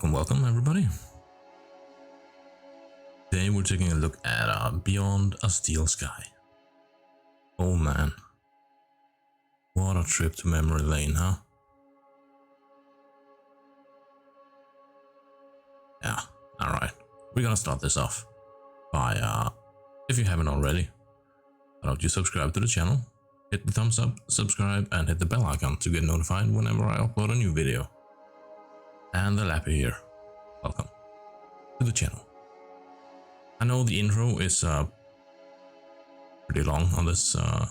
Welcome everybody. Today we're taking a look at Beyond a Steel Sky. Oh man. What a trip to memory lane, huh? Yeah, alright. We're gonna start this off by, if you haven't already, why don't you subscribe to the channel, hit the thumbs up, subscribe, and hit the bell icon to get notified whenever I upload a new video. And Thelappie here. Welcome to the channel. I know the intro is pretty long on this, well,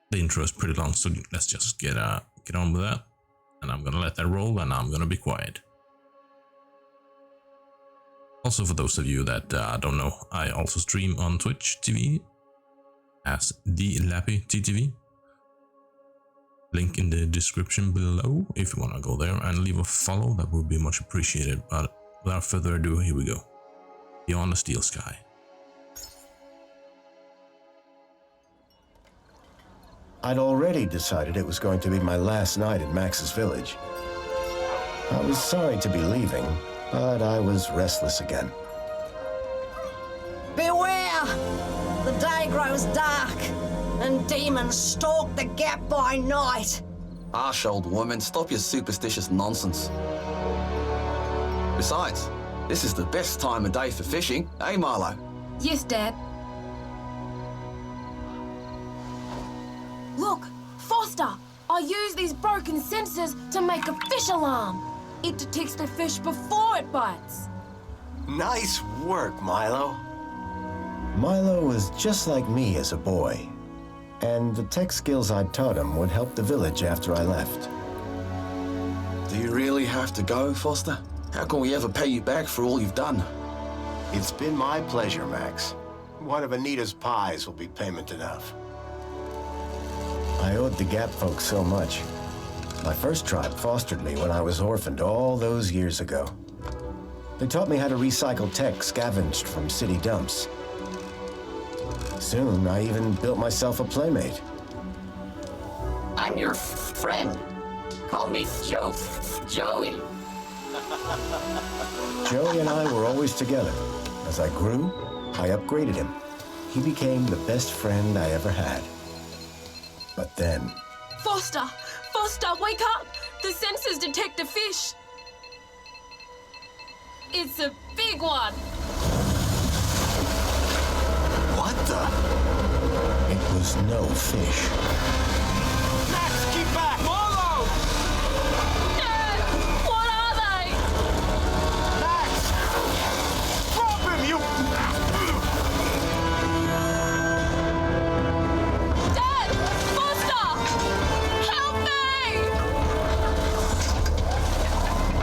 the intro is pretty long, so let's just get on with that. And I'm gonna let that roll and I'm gonna be quiet. Also, for those of you that don't know, I also stream on Twitch TV as Thelappie TTV. Link in the description below if you want to go there and leave a follow, that would be much appreciated. But without further ado, here we go. Beyond the Steel Sky. I'd already decided it was going to be my last night in Max's village. I was sorry to be leaving, but I was restless again. Beware! The day grows dark, and demons stalk the gap by night. Harsh old woman, stop your superstitious nonsense. Besides, this is the best time of day for fishing, eh, Milo? Yes, Dad. Look, Foster! I use these broken sensors to make a fish alarm. It detects the fish before it bites. Nice work, Milo. Milo was just like me as a boy, and the tech skills I'd taught him would help the village after I left. Do you really have to go, Foster? How can we ever pay you back for all you've done? It's been my pleasure, Max. One of Anita's pies will be payment enough. I owed the Gap folks so much. My first tribe fostered me when I was orphaned all those years ago. They taught me how to recycle tech scavenged from city dumps. Soon, I even built myself a playmate. I'm your friend. Call me Joey. Joey and I were always together. As I grew, I upgraded him. He became the best friend I ever had. But then... Foster! Foster, wake up! The sensors detect a fish. It's a big one. What the? It was no fish. Max, keep back! Milo! Dad, what are they? Max! Drop him, you... Dad! Foster! Help me!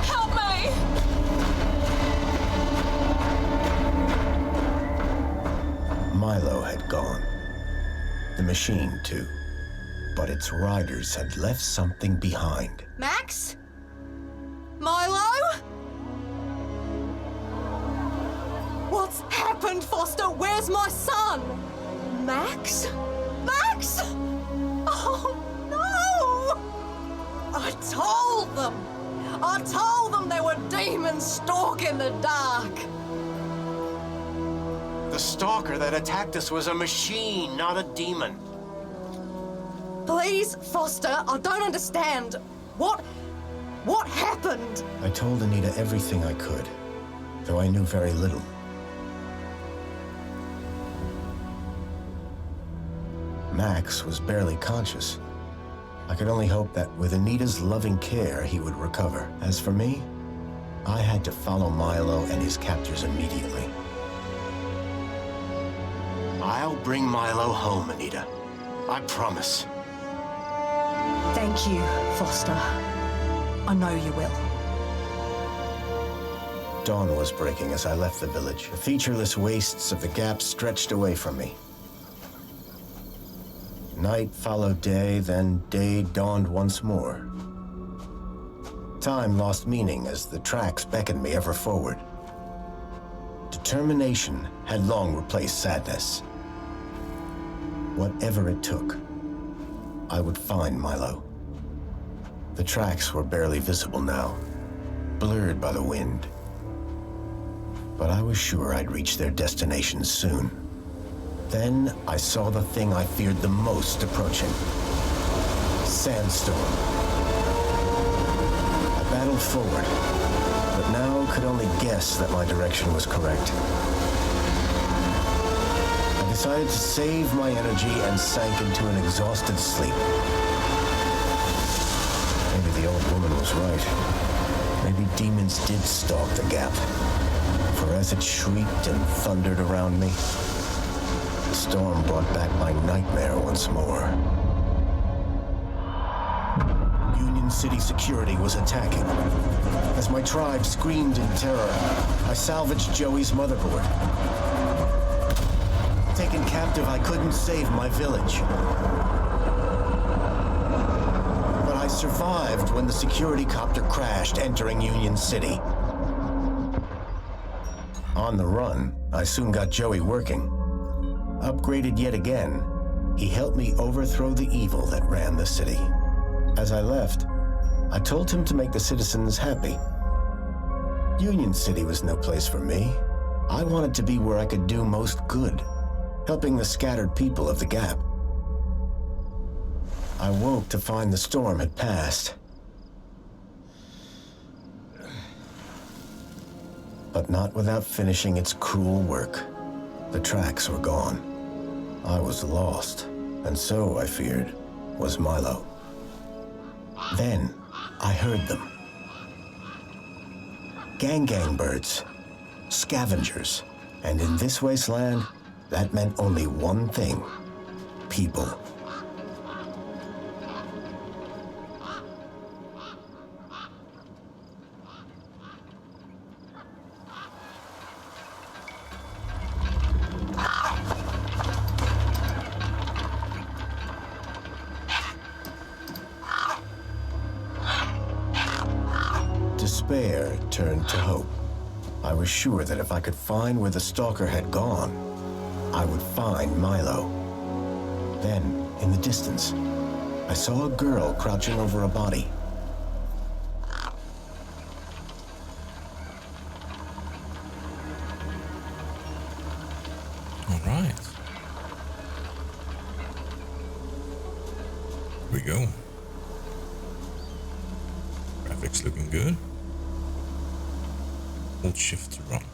Help me! Milo had gone. The machine, too. But its riders had left something behind. Max? Milo? What's happened, Foster? Where's my son? Max? Max? Oh, no! I told them there were demons stalking the dark. The stalker that attacked us was a machine, not a demon. Please, Foster, I don't understand. What happened? I told Anita everything I could, though I knew very little. Max was barely conscious. I could only hope that with Anita's loving care, he would recover. As for me, I had to follow Milo and his captors immediately. I'll bring Milo home, Anita. I promise. Thank you, Foster. I know you will. Dawn was breaking as I left the village. The featureless wastes of the Gap stretched away from me. Night followed day, then day dawned once more. Time lost meaning as the tracks beckoned me ever forward. Determination had long replaced sadness. Whatever it took, I would find Milo. The tracks were barely visible now, blurred by the wind. But I was sure I'd reach their destination soon. Then I saw the thing I feared the most approaching. Sandstorm. I battled forward, but now could only guess that my direction was correct. I decided to save my energy and sank into an exhausted sleep. Maybe the old woman was right. Maybe demons did stalk the gap. For as it shrieked and thundered around me, the storm brought back my nightmare once more. Union City security was attacking. As my tribe screamed in terror, I salvaged Joey's motherboard. Taken captive, I couldn't save my village. But I survived when the security copter crashed, entering Union City. On the run, I soon got Joey working. Upgraded yet again, he helped me overthrow the evil that ran the city. As I left, I told him to make the citizens happy. Union City was no place for me. I wanted to be where I could do most good, helping the scattered people of the Gap. I woke to find the storm had passed. But not without finishing its cruel work. The tracks were gone. I was lost, and so, I feared, was Milo. Then, I heard them. Gang birds, scavengers, and in this wasteland, that meant only one thing: people. Despair turned to hope. I was sure that if I could find where the stalker had gone, I would find Milo. Then, in the distance, I saw a girl crouching over a body. All right. Here we go. Graphics looking good. Hold shift to run.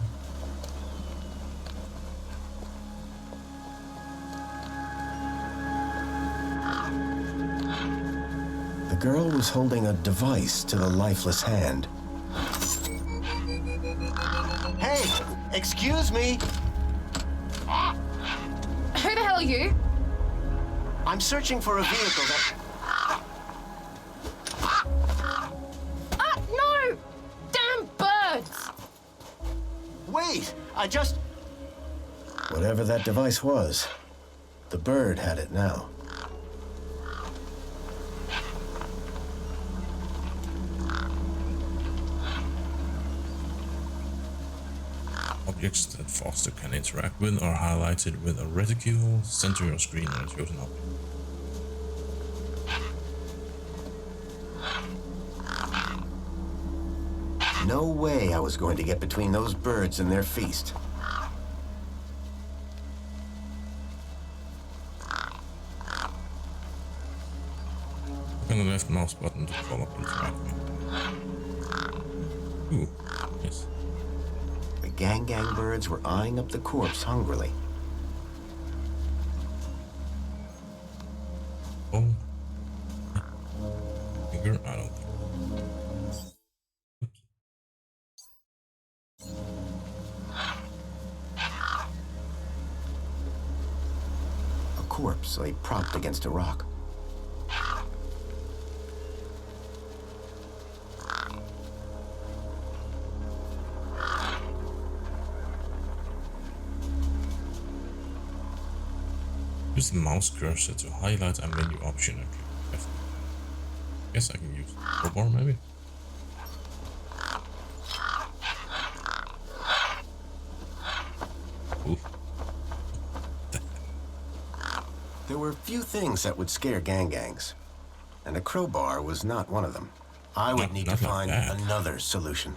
The girl was holding a device to the lifeless hand. Hey, excuse me. Who the hell are you? I'm searching for a vehicle that... No! Damn birds! Wait, I just... Whatever that device was, the bird had it now. Objects that Foster can interact with are highlighted with a reticule. Center your screen on a chosen object. No way I was going to get between those birds and their feast. Click on the left mouse button to follow up interacting. Ooh, yes. The gang birds were eyeing up the corpse hungrily. Oh. Finger? I don't think. A corpse lay propped against a rock. Use the mouse cursor to highlight a menu option and click left. Guess I can use the crowbar maybe? Oof. There were few things that would scare gangs. and a crowbar was not one of them. I would need to not like find that. another solution.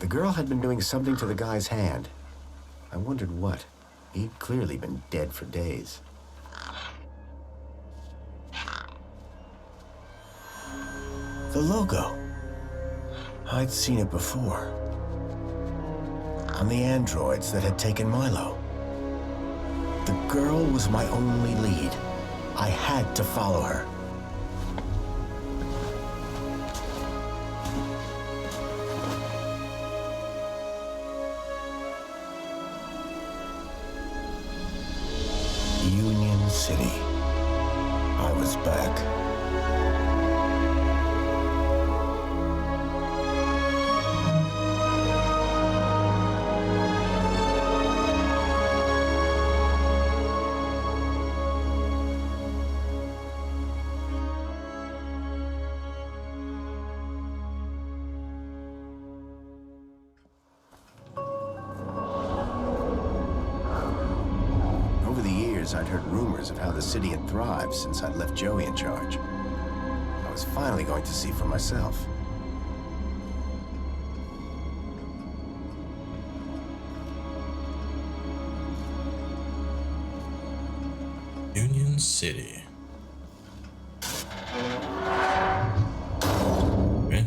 The girl had been doing something to the guy's hand. I wondered what. He'd clearly been dead for days. The logo. I'd seen it before. On the androids that had taken Milo. The girl was my only lead. I had to follow her. Union City. I was back. Over the years, I'd heard rumors of how the city had thrived since I'd left Joey in charge. I was finally going to see for myself. Union City. Okay.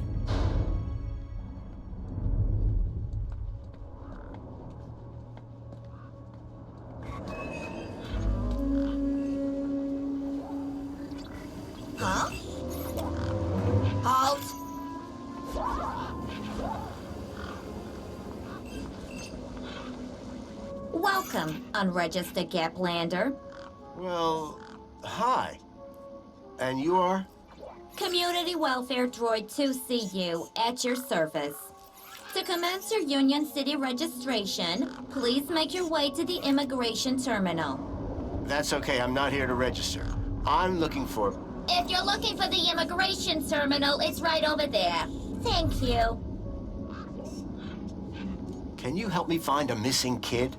Huh? Halt! Welcome, unregistered Gaplander. Well, hi. And you are? Community Welfare Droid 2CU at your service. To commence your Union City registration, please make your way to the immigration terminal. That's okay, I'm not here to register. I'm looking for... If you're looking for the immigration terminal, it's right over there. Thank you. Can you help me find a missing kid?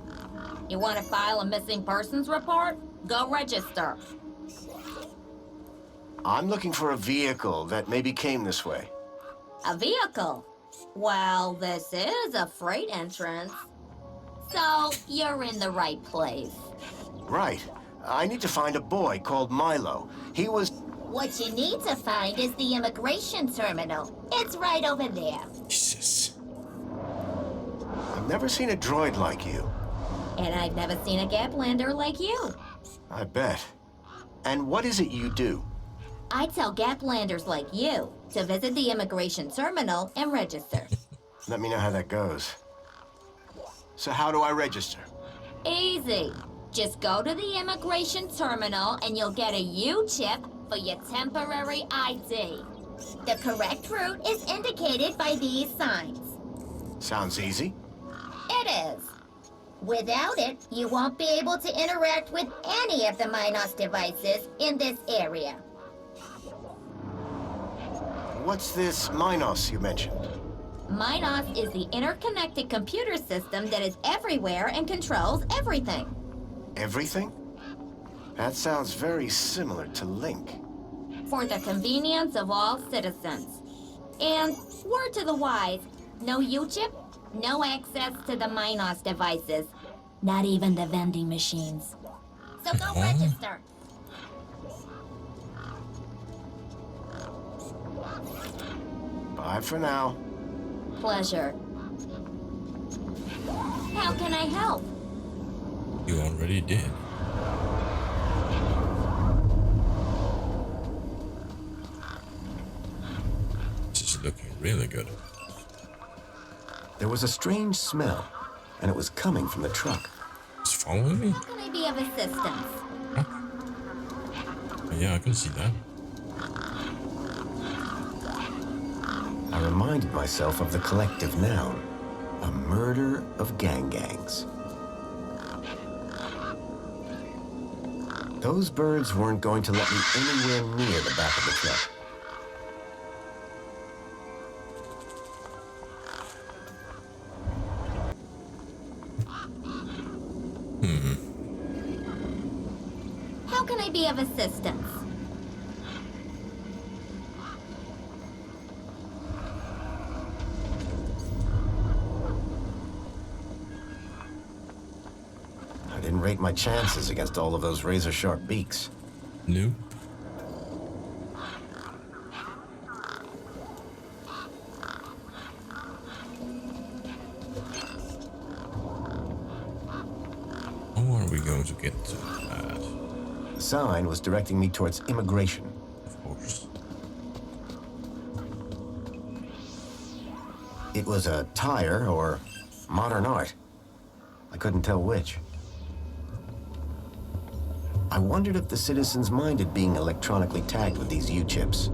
You want to file a missing persons report? Go register. I'm looking for a vehicle that maybe came this way. A vehicle? Well, this is a freight entrance. So, you're in the right place. Right. I need to find a boy called Milo. He was... What you need to find is the immigration terminal. It's right over there. Jesus. I've never seen a droid like you. And I've never seen a Gaplander like you. I bet. And what is it you do? I tell Gaplanders like you to visit the immigration terminal and register. Let me know how that goes. So how do I register? Easy. Just go to the immigration terminal and you'll get a U-chip for your temporary ID. The correct route is indicated by these signs. Sounds easy. It is. Without it, you won't be able to interact with any of the Minos devices in this area. What's this Minos you mentioned? Minos is the interconnected computer system that is everywhere and controls everything. Everything? That sounds very similar to Link. For the convenience of all citizens. And word to the wise, no U-chip, no access to the Minos devices. Not even the vending machines. So go register. Bye for now. Pleasure. How can I help? You already did. This is looking really good. There was a strange smell, and it was coming from the truck. It's following me? How can I be of assistance? Yeah, I can see that. I reminded myself of the collective noun. A murder of gangs. Those birds weren't going to let me anywhere near the back of the truck. How can I be of assistance? I didn't rate my chances against all of those razor-sharp beaks. New. How are we going to get to that? The sign was directing me towards immigration. Of course. It was a tire or modern art. I couldn't tell which. I wondered if the citizens minded being electronically tagged with these U-chips.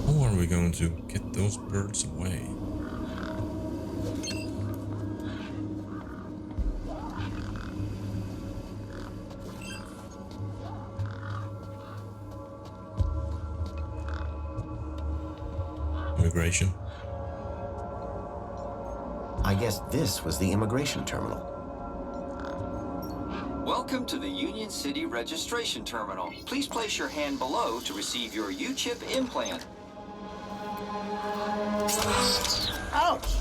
How are we going to get those birds away? Immigration. I guess this was the immigration terminal. Welcome to the Union City Registration Terminal. Please place your hand below to receive your U-chip implant. Ouch!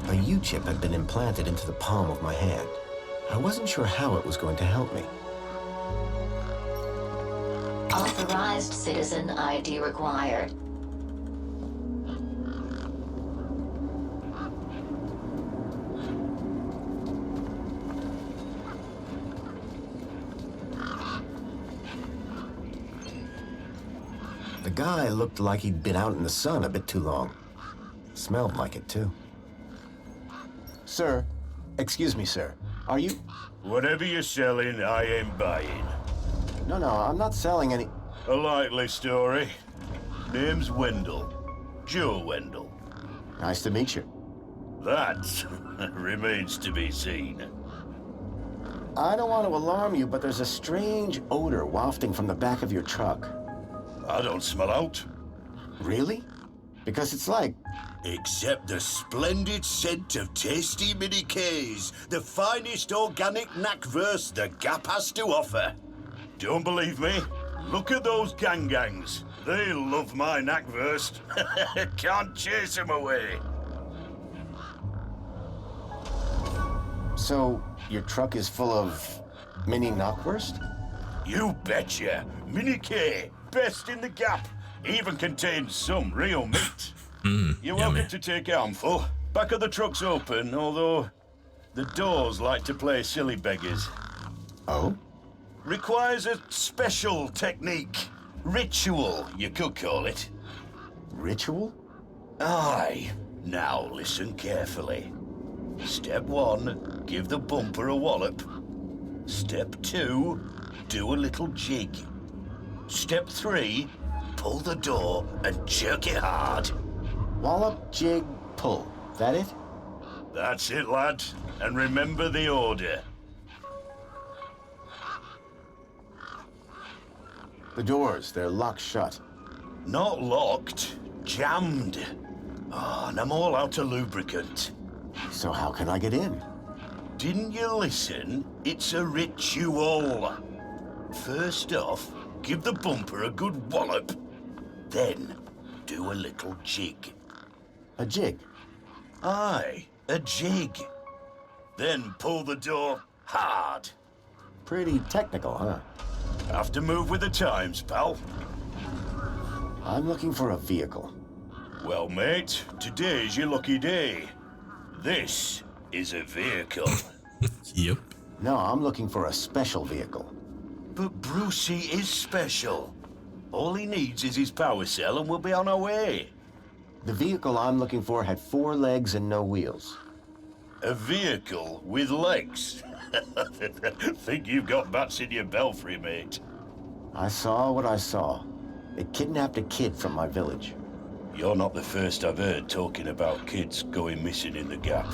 A U-chip had been implanted into the palm of my hand. I wasn't sure how it was going to help me. Authorized citizen ID required. The guy looked like he'd been out in the sun a bit too long. Smelled like it, too. Sir, excuse me, sir. Are you... Whatever you're selling, I ain't buying. No, I'm not selling any... A likely story. Name's Wendell. Joe Wendell. Nice to meet you. That remains to be seen. I don't want to alarm you, but there's a strange odor wafting from the back of your truck. I don't smell out. Really? Because it's like... Except the splendid scent of tasty mini K's, the finest organic knackverse the Gap has to offer. Don't believe me? Look at those gangs. They love my knackverse. Can't chase them away. So, your truck is full of mini knockwurst? You betcha. Mini K, best in the Gap. Even contains some real meat. You're welcome to take a handful. Back of the truck's open, although the doors like to play silly beggars. Oh? Requires a special technique. Ritual, you could call it. Ritual? Aye. Now listen carefully. Step 1, give the bumper a wallop. Step 2, do a little jig. Step 3, pull the door and jerk it hard. Wallop, jig, pull. That it? That's it, lad. And remember the order. The doors, they're locked shut. Not locked, jammed. Oh, and I'm all out of lubricant. So how can I get in? Didn't you listen? It's a ritual. First off, give the bumper a good wallop. Then, do a little jig. A jig? Aye, a jig. Then pull the door hard. Pretty technical, huh? Have to move with the times, pal. I'm looking for a vehicle. Well, mate, today's your lucky day. This is a vehicle. Yep. No, I'm looking for a special vehicle. But Brucey is special. All he needs is his power cell and we'll be on our way. The vehicle I'm looking for had 4 legs and no wheels. A vehicle with legs? Think you've got bats in your belfry, mate. I saw what I saw. They kidnapped a kid from my village. You're not the first I've heard talking about kids going missing in the Gap.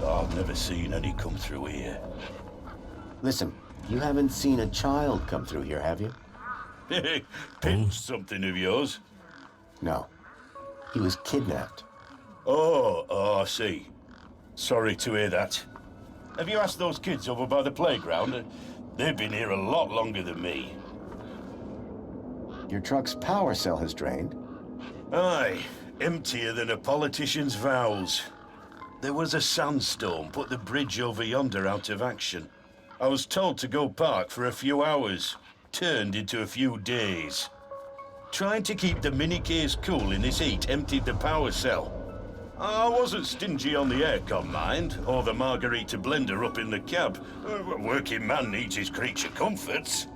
I've never seen any come through here. Listen, you haven't seen a child come through here, have you? Pinched something of yours? No. He was kidnapped. Oh, I see. Sorry to hear that. Have you asked those kids over by the playground? They've been here a lot longer than me. Your truck's power cell has drained. Aye, emptier than a politician's vows. There was a sandstorm, put the bridge over yonder out of action. I was told to go park for a few hours. Turned into a few days. Trying to keep the mini-case cool in this heat emptied the power cell. I wasn't stingy on the aircon, mind, or the margarita blender up in the cab. A working man needs his creature comforts.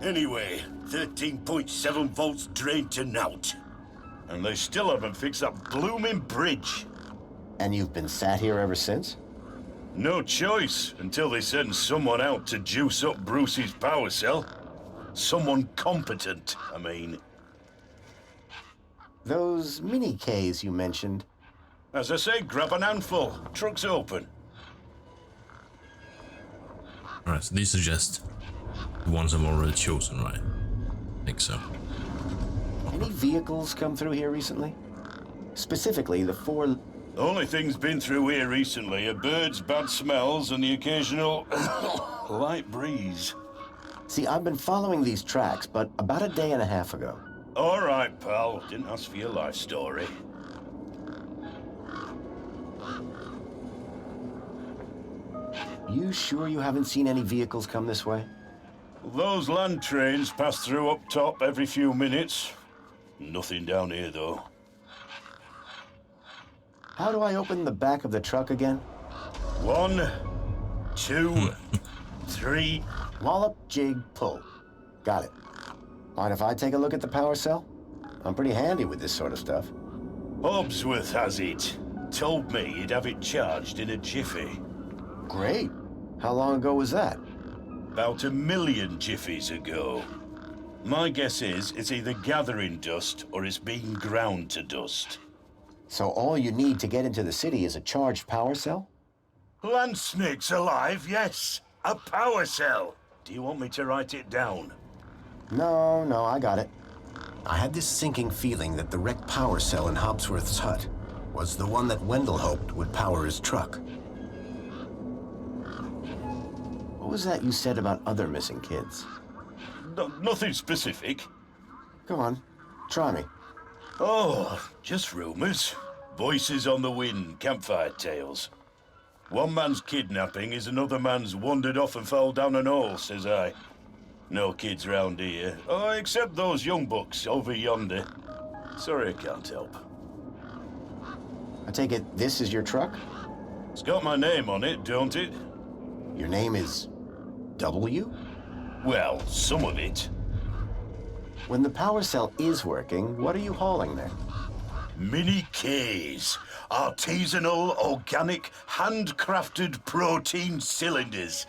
Anyway, 13.7 volts drained to naught. And they still haven't fixed that blooming bridge. And you've been sat here ever since? No choice, until they send someone out to juice up Bruce's power cell. Someone competent, I mean. Those mini-Ks you mentioned. As I say, grab an handful. Truck's open. Alright, so these suggest the ones I've already chosen, right? I think so. Any vehicles come through here recently? Specifically, the 4... Only things been through here recently are birds, bad smells, and the occasional light breeze. See, I've been following these tracks, but about a day and a half ago. All right, pal. Didn't ask for your life story. You sure you haven't seen any vehicles come this way? Those land trains pass through up top every few minutes. Nothing down here, though. How do I open the back of the truck again? 1, 2, 3... Wallop, jig, pull. Got it. Mind if I take a look at the power cell? I'm pretty handy with this sort of stuff. Hobbsworth has it. Told me he'd have it charged in a jiffy. Great. How long ago was that? About 1 million jiffies ago. My guess is it's either gathering dust or it's being ground to dust. So all you need to get into the city is a charged power cell? Land snakes alive, yes. A power cell. Do you want me to write it down? No, I got it. I had this sinking feeling that the wrecked power cell in Hobbsworth's hut was the one that Wendell hoped would power his truck. What was that you said about other missing kids? Nothing specific. Go on, try me. Oh, just rumors. Voices on the wind, campfire tales. One man's kidnapping is another man's wandered off and fell down an hole, says I. No kids round here. Oh, except those young bucks over yonder. Sorry I can't help. I take it this is your truck? It's got my name on it, don't it? Your name is W? Well, some of it. When the power cell is working, what are you hauling there? Mini-Ks. Artisanal, organic, handcrafted protein cylinders.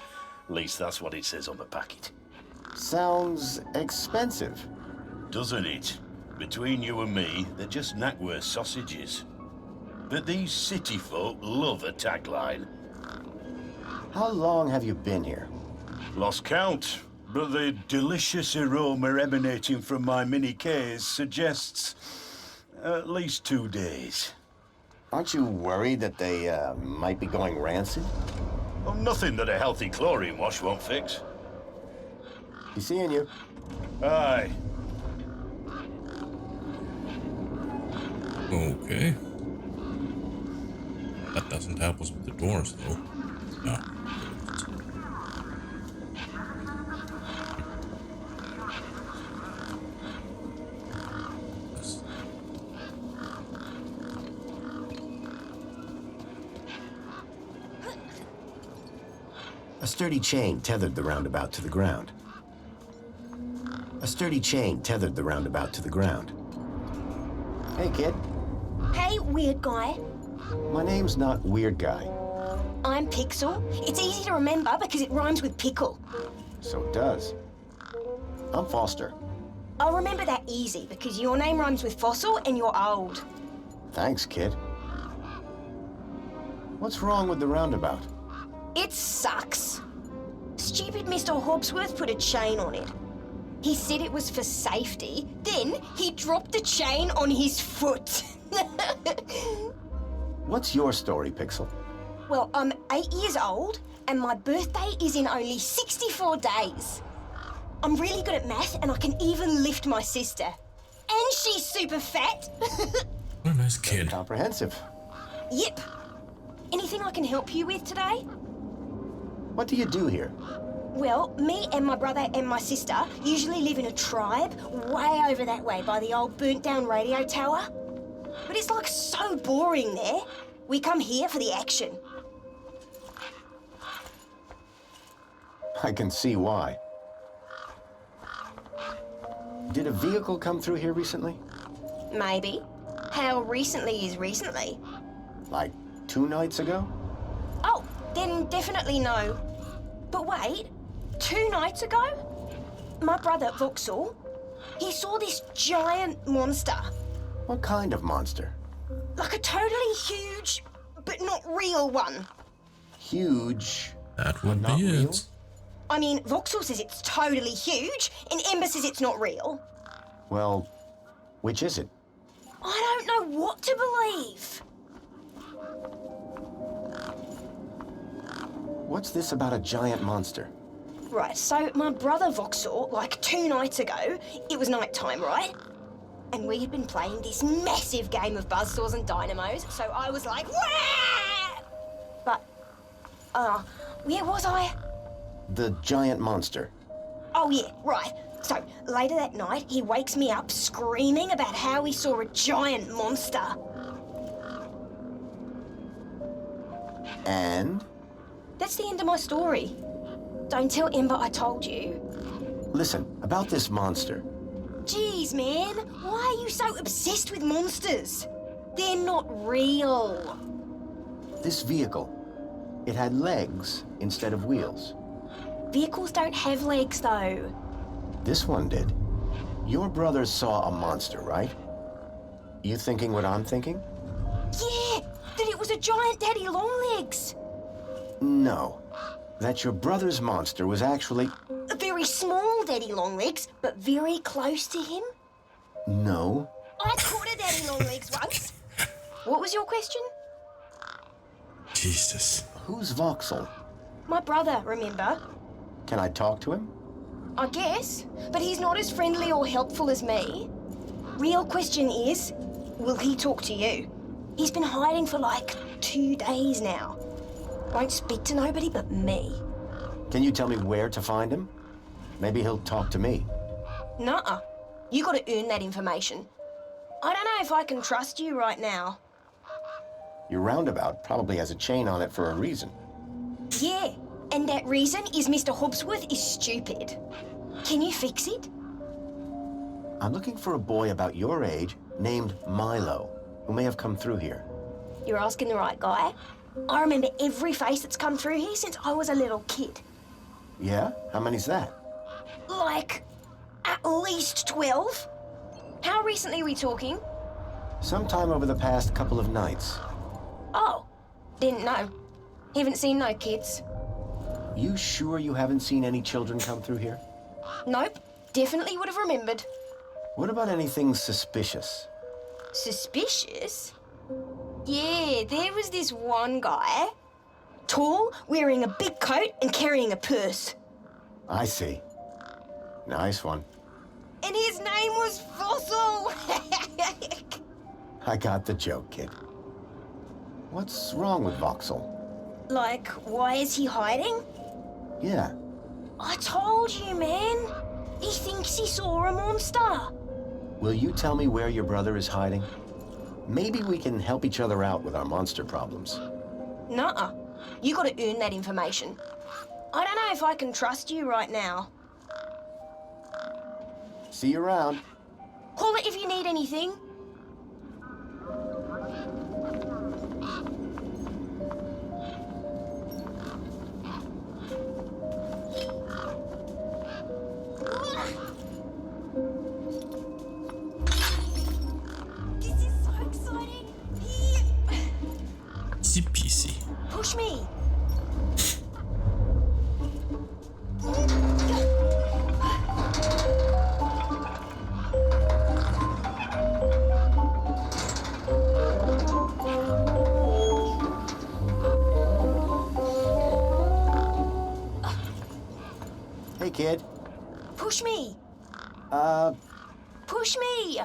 At least that's what it says on the packet. Sounds expensive. Doesn't it? Between you and me, they're just Knackwurst sausages. But these city folk love a tagline. How long have you been here? Lost count, but the delicious aroma emanating from my mini-Ks suggests at least 2 days. Aren't you worried that they might be going rancid? Oh, nothing that a healthy chlorine wash won't fix. Be seeing you. Aye. Okay. That doesn't help us with the doors, though. No. A sturdy chain tethered the roundabout to the ground. A sturdy chain tethered the roundabout to the ground. Hey, kid. Hey, weird guy. My name's not Weird Guy. I'm Pixel. It's easy to remember because it rhymes with pickle. So it does. I'm Foster. I'll remember that easy because your name rhymes with fossil and you're old. Thanks, kid. What's wrong with the roundabout? It sucks. Stupid Mr. Hobbsworth put a chain on it. He said it was for safety, then he dropped the chain on his foot. What's your story, Pixel? Well, I'm 8 years old, and my birthday is in only 64 days. I'm really good at math, and I can even lift my sister. And she's super fat. What a nice kid. Comprehensive. Yep. Anything I can help you with today? What do you do here? Well, me and my brother and my sister usually live in a tribe way over that way by the old burnt-down radio tower. But it's like so boring there. We come here for the action. I can see why. Did a vehicle come through here recently? Maybe. How recently is recently? Like 2 nights ago? Oh, then definitely no. But wait, 2 nights ago? My brother, Vauxhall, he saw this giant monster. What kind of monster? Like a totally huge, but not real one. Huge. That would not be real? it. I mean, Vauxhall says it's totally huge, and Ember says it's not real. Well, which is it? I don't know what to believe. What's this about a giant monster? Right, so my brother Vauxhall, like 2 nights ago, it was night time, right? And we had been playing this massive game of buzzsaws and dynamos, so I was like, wah! But, where was I? The giant monster. Oh yeah, right. So, later that night, he wakes me up screaming about how he saw a giant monster. And? That's the end of my story. Don't tell Ember I told you. Listen, about this monster. Jeez, man, why are you so obsessed with monsters? They're not real. This vehicle, it had legs instead of wheels. Vehicles don't have legs, though. This one did. Your brother saw a monster, right? You thinking what I'm thinking? Yeah, that it was a giant daddy longlegs. No. That your brother's monster was actually... A very small daddy longlegs, but very close to him. No. I caught a daddy longlegs once. What was your question? Jesus. Who's Vauxhall? My brother, remember? Can I talk to him? I guess, but he's not as friendly or helpful as me. Real question is, will he talk to you? He's been hiding for like 2 days now. Won't speak to nobody but me. Can you tell me where to find him? Maybe he'll talk to me. Nuh-uh. You gotta earn that information. I don't know if I can trust you right now. Your roundabout probably has a chain on it for a reason. Yeah, and that reason is Mr. Hobbsworth is stupid. Can you fix it? I'm looking for a boy about your age named Milo, who may have come through here. You're asking the right guy. I remember every face that's come through here since I was a little kid. Yeah? How many's that? Like, at least 12. How recently are we talking? Sometime over the past couple of nights. Oh, didn't know. Haven't seen no kids. You sure you haven't seen any children come through here? Nope, definitely would have remembered. What about anything suspicious? Suspicious? Yeah, there was this one guy. Tall, wearing a big coat and carrying a purse. I see. Nice one. And his name was Fossil! I got the joke, kid. What's wrong with Vauxhall? Like, why is he hiding? Yeah. I told you, man. He thinks he saw a monster. Will you tell me where your brother is hiding? Maybe we can help each other out with our monster problems. Nuh-uh. You gotta earn that information. I don't know if I can trust you right now. See you around. Call it if you need anything. Push me! Hey, kid. Push me! Push me!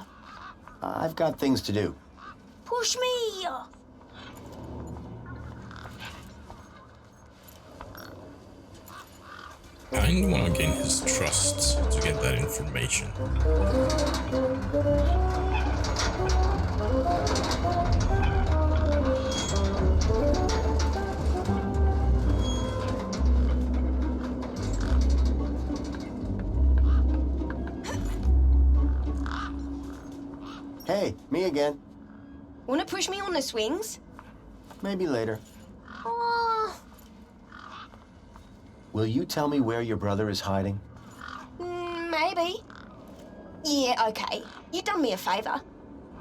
I've got things to do. Push me! I want to gain his trust to get that information. Hey, me again. Wanna push me on the swings? Maybe later. Oh, Will you tell me where your brother is hiding? maybe. Yeah, okay. You done me a favor.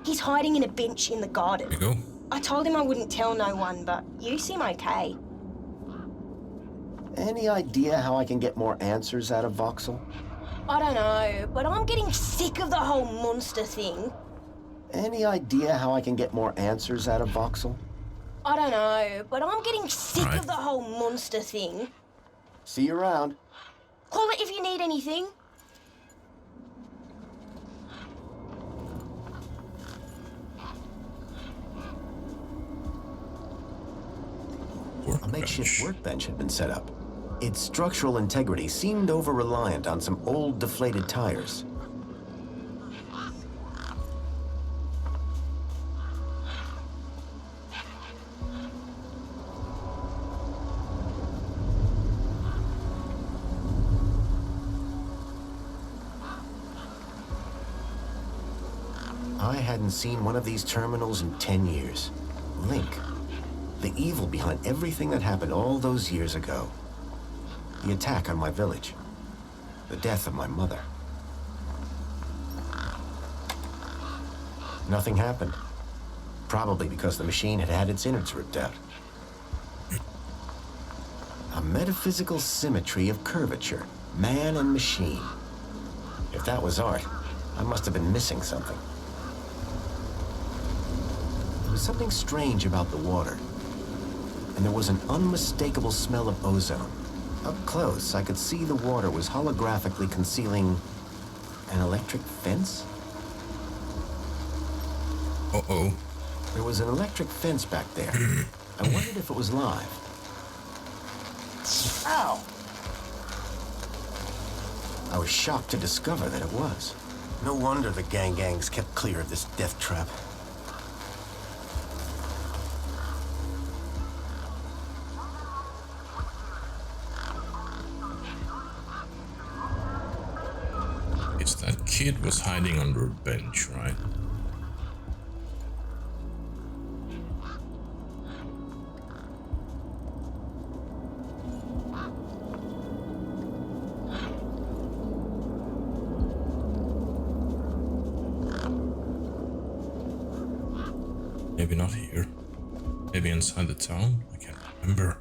He's hiding in a bench in the garden. There you go. I told him I wouldn't tell no one, but you seem okay. Any idea how I can get more answers out of Voxel? I don't know, but I'm getting sick of the whole monster thing. Any idea how I can get more answers out of Voxel? I don't know, but I'm getting sick of the whole monster thing. See you around. Call it if you need anything. A makeshift workbench had been set up. Its structural integrity seemed over-reliant on some old deflated tires. I hadn't seen one of these terminals in 10 years. Link. The evil behind everything that happened all those years ago. The attack on my village. The death of my mother. Nothing happened. Probably because the machine had had its innards ripped out. A metaphysical symmetry of curvature, man and machine. If that was art, I must have been missing something. There was something strange about the water. And there was an unmistakable smell of ozone. Up close, I could see the water was holographically concealing an electric fence. Uh-oh. There was an electric fence back there. I wondered if it was live. Ow! I was shocked to discover that it was. No wonder the gangs kept clear of this death trap. That kid was hiding under a bench, right? Maybe not here. Maybe inside the town? I can't remember.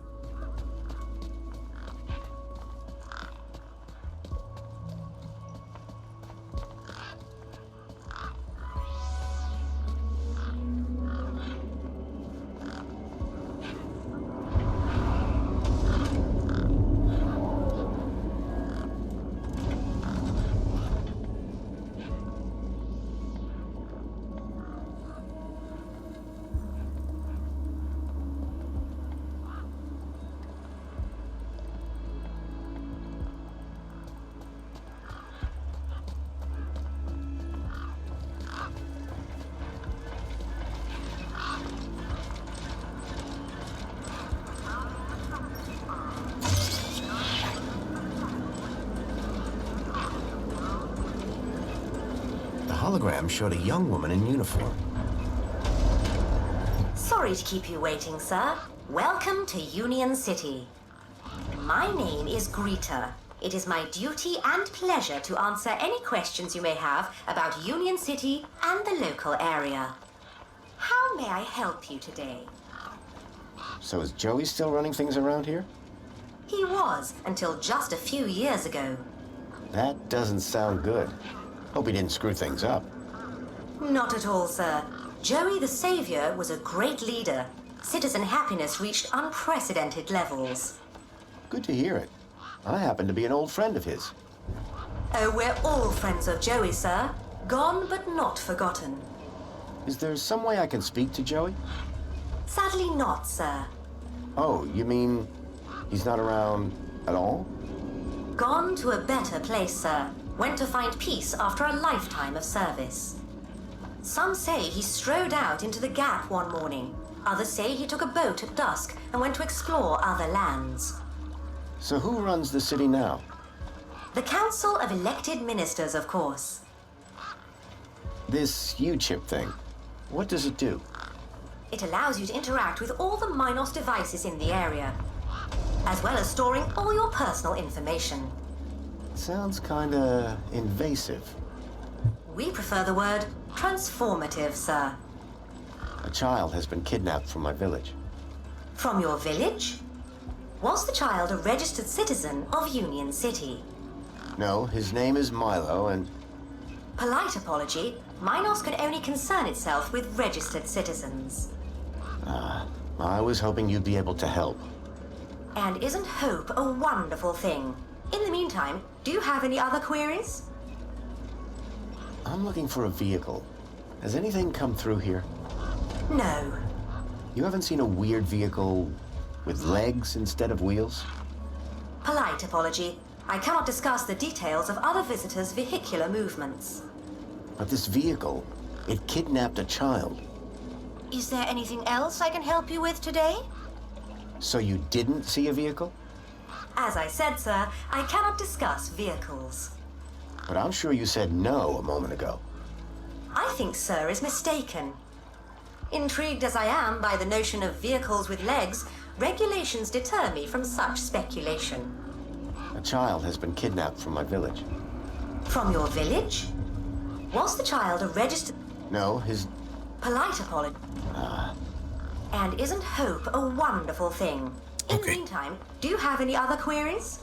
Hologram showed a young woman in uniform. Sorry to keep you waiting, sir. Welcome to Union City. My name is Greta. It is my duty and pleasure to answer any questions you may have about Union City and the local area. How may I help you today? So is Joey still running things around here? He was, until just a few years ago. That doesn't sound good. Hope he didn't screw things up. Not at all, sir. Joey the Savior was a great leader. Citizen happiness reached unprecedented levels. Good to hear it. I happen to be an old friend of his. Oh, we're all friends of Joey, sir. Gone but not forgotten. Is there some way I can speak to Joey? Sadly not, sir. Oh, you mean he's not around at all? Gone to a better place, sir. Went to find peace after a lifetime of service. Some say he strode out into the Gap one morning. Others say he took a boat at dusk and went to explore other lands. So who runs the city now? The Council of Elected Ministers, of course. This U-chip thing, what does it do? It allows you to interact with all the Minos devices in the area, as well as storing all your personal information. Sounds kinda invasive. We prefer the word transformative, sir. A child has been kidnapped from my village. From your village? Was the child a registered citizen of Union City? No, his name is Milo and... Polite apology, Minos can only concern itself with registered citizens. I was hoping you'd be able to help. And isn't hope a wonderful thing? In the meantime, do you have any other queries? I'm looking for a vehicle. Has anything come through here? No. You haven't seen a weird vehicle with legs instead of wheels? Polite apology. I cannot discuss the details of other visitors' vehicular movements. But this vehicle, it kidnapped a child. Is there anything else I can help you with today? So you didn't see a vehicle? As I said, sir, I cannot discuss vehicles. But I'm sure you said no a moment ago. I think sir is mistaken. Intrigued as I am by the notion of vehicles with legs, regulations deter me from such speculation. A child has been kidnapped from my village. From your village? Was the child a registered... No, his... Polite apology. And isn't hope a wonderful thing? In the meantime, do you have any other queries?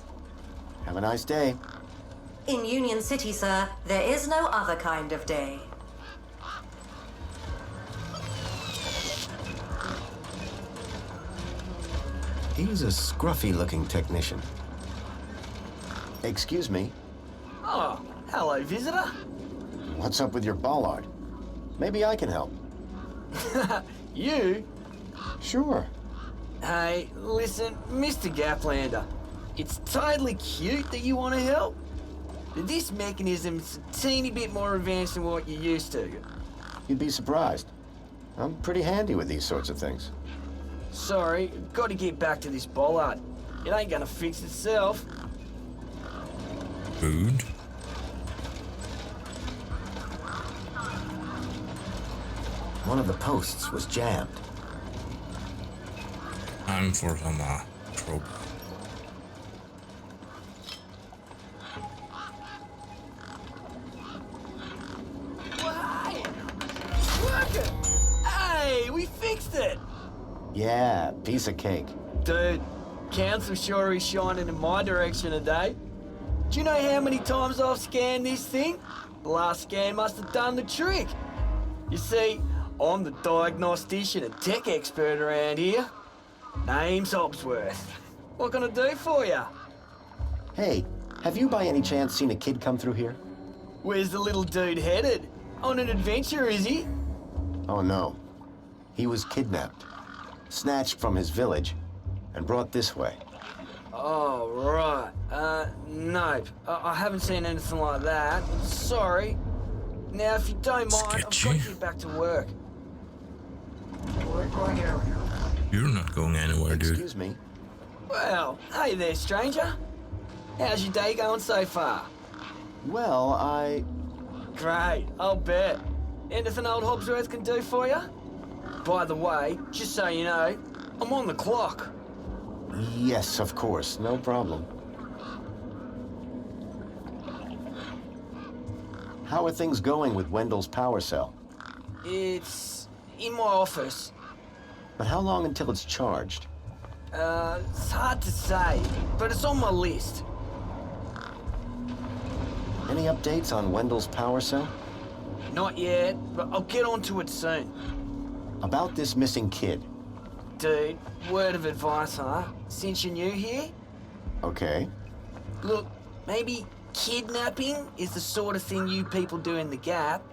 Have a nice day. In Union City, sir, there is no other kind of day. He was a scruffy-looking technician. Excuse me. Oh, hello, visitor. What's up with your bollard? Maybe I can help. You? Sure. Hey, listen, Mr. Gaplander. It's totally cute that you want to help, but this mechanism's a teeny bit more advanced than what you're used to. You'd be surprised. I'm pretty handy with these sorts of things. Sorry, got to get back to this bollard. It ain't gonna fix itself. Food. One of the posts was jammed. Time for some probe. Hey, we fixed it! Yeah, piece of cake. Dude, Council sure is shining in my direction today. Do you know how many times I've scanned this thing? The last scan must have done the trick. You see, I'm the diagnostician and tech expert around here. Name's Hobsworth. What can I do for you? Hey, have you by any chance seen a kid come through here? Where's the little dude headed? On an adventure, is he? Oh no. He was kidnapped, snatched from his village, and brought this way. Oh, right. Nope. I haven't seen anything like that. Sorry. Now, if you don't mind, I've got to get back to work. You're not going anywhere, dude. Excuse me. Well, hey there, stranger. How's your day going so far? Well, Great, I'll bet. Anything old Hobsworth can do for you? By the way, just so you know, I'm on the clock. Yes, of course. No problem. How are things going with Wendell's power cell? It's in my office. But how long until it's charged? It's hard to say, but it's on my list. Any updates on Wendell's power cell? Not yet, but I'll get onto it soon. About this missing kid. Dude, word of advice, huh? Since you're new here? Okay. Look, maybe kidnapping is the sort of thing you people do in the Gap.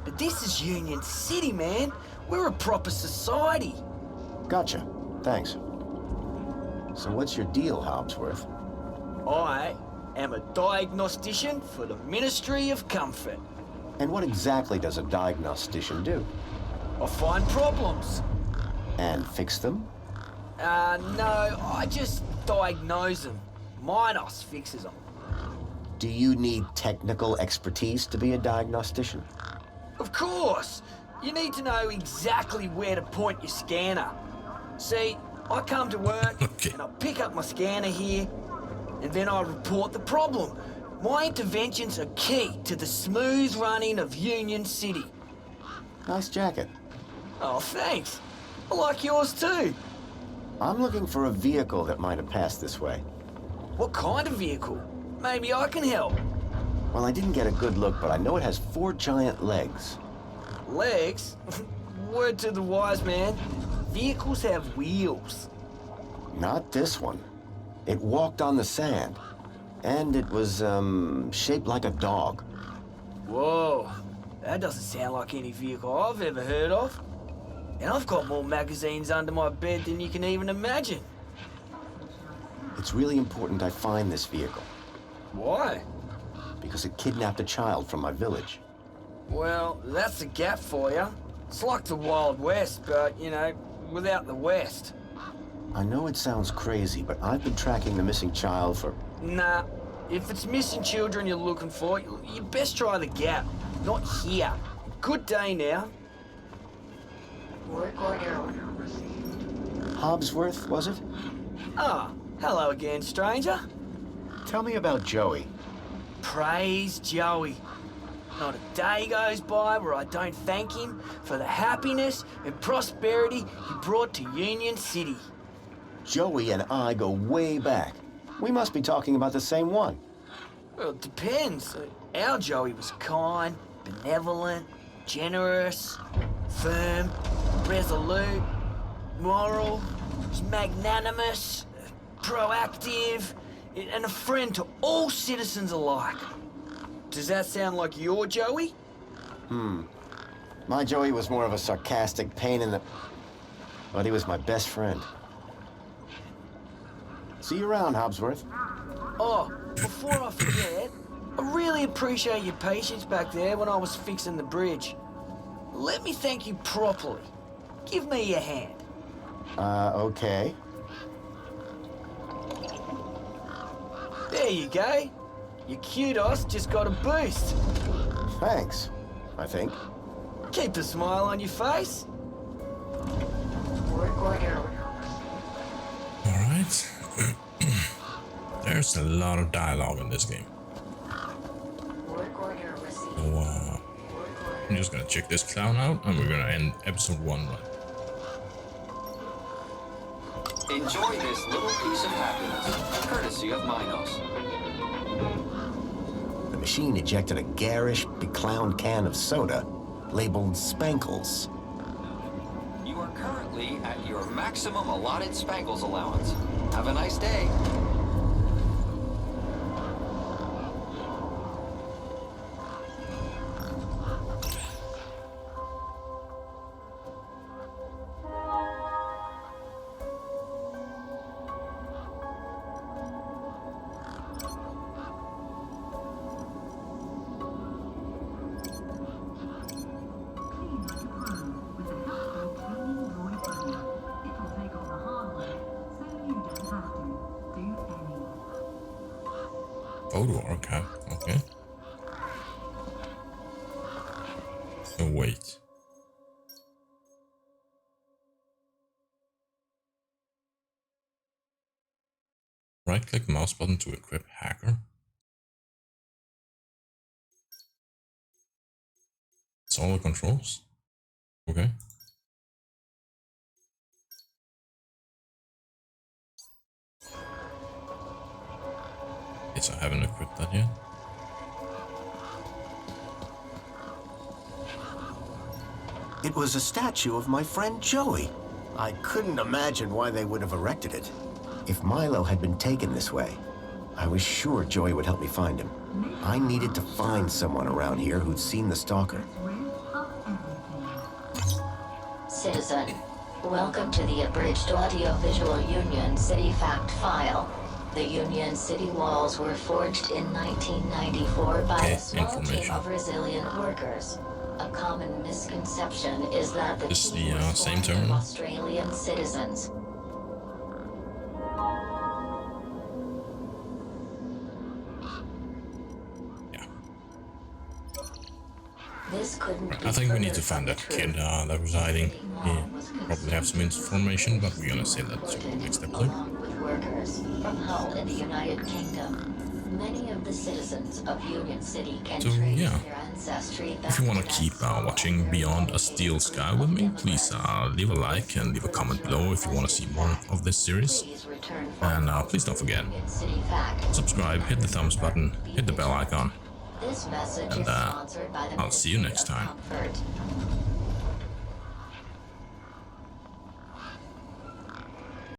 But this is Union City, man. We're a proper society. Gotcha. Thanks. So what's your deal, Hobbsworth? I am a diagnostician for the Ministry of Comfort. And what exactly does a diagnostician do? I find problems. And fix them? No, I just diagnose them. Minos fixes them. Do you need technical expertise to be a diagnostician? Of course. You need to know exactly where to point your scanner. See, I come to work and I pick up my scanner here, and then I report the problem. My interventions are key to the smooth running of Union City. Nice jacket. Oh, thanks. I like yours too. I'm looking for a vehicle that might have passed this way. What kind of vehicle? Maybe I can help. Well, I didn't get a good look, but I know it has 4 giant legs. Legs? Word to the wise man. Vehicles have wheels. Not this one. It walked on the sand. And it was, shaped like a dog. Whoa. That doesn't sound like any vehicle I've ever heard of. And I've got more magazines under my bed than you can even imagine. It's really important I find this vehicle. Why? Because it kidnapped a child from my village. Well, that's the Gap for you. It's like the Wild West, but, you know, without the West. I know it sounds crazy, but I've been tracking the missing child for... Nah. If it's missing children you're looking for, you best try the Gap. Not here. Good day now. Work order. Hobbsworth, was it? Ah, hello again, stranger. Tell me about Joey. Praise Joey. Not a day goes by where I don't thank him for the happiness and prosperity he brought to Union City. Joey and I go way back. We must be talking about the same one. Well, it depends. Our Joey was kind, benevolent, generous, firm, resolute, moral, magnanimous, proactive, and a friend to all citizens alike. Does that sound like your Joey? My Joey was more of a sarcastic pain in the... But he was my best friend. See you around, Hobbsworth. Oh, before I forget, I really appreciate your patience back there when I was fixing the bridge. Let me thank you properly. Give me your hand. Okay. There you go. Your kudos just got a boost. Thanks, I think. Keep a smile on your face. Work order. Alright. There's a lot of dialogue in this game. Work order received. So, I'm just gonna check this clown out and we're gonna end episode 1 right. Enjoy this little piece of happiness, courtesy of Minos. The machine ejected a garish, beclowned can of soda labeled Spankles. You are currently at your maximum allotted Spangles allowance. Have a nice day. Photo archive, okay. So wait. Right click mouse button to equip hacker. It's all the controls. Okay. guess I haven't equipped that yet. It was a statue of my friend Joey. I couldn't imagine why they would have erected it. If Milo had been taken this way, I was sure Joey would help me find him. I needed to find someone around here who'd seen the stalker. Citizen, welcome to the abridged audiovisual Union City fact file. The Union City walls were forged in 1994 by a small team of resilient workers. A common misconception is that the team was formed of Australian citizens. This couldn't I think we need to find that kid that was hiding. He probably have some information, but we're gonna save that to next episode. With workers from Hull in the United Kingdom. Many of the citizens of Union City can trace their ancestry back if you want to to keep watching Beyond a Steel Sky with me, please leave a like and leave a comment below if you want to see more of this series. And please don't forget, subscribe, hit the thumbs button, hit the bell icon, This message and is sponsored by the I'll see you next time. Comfort.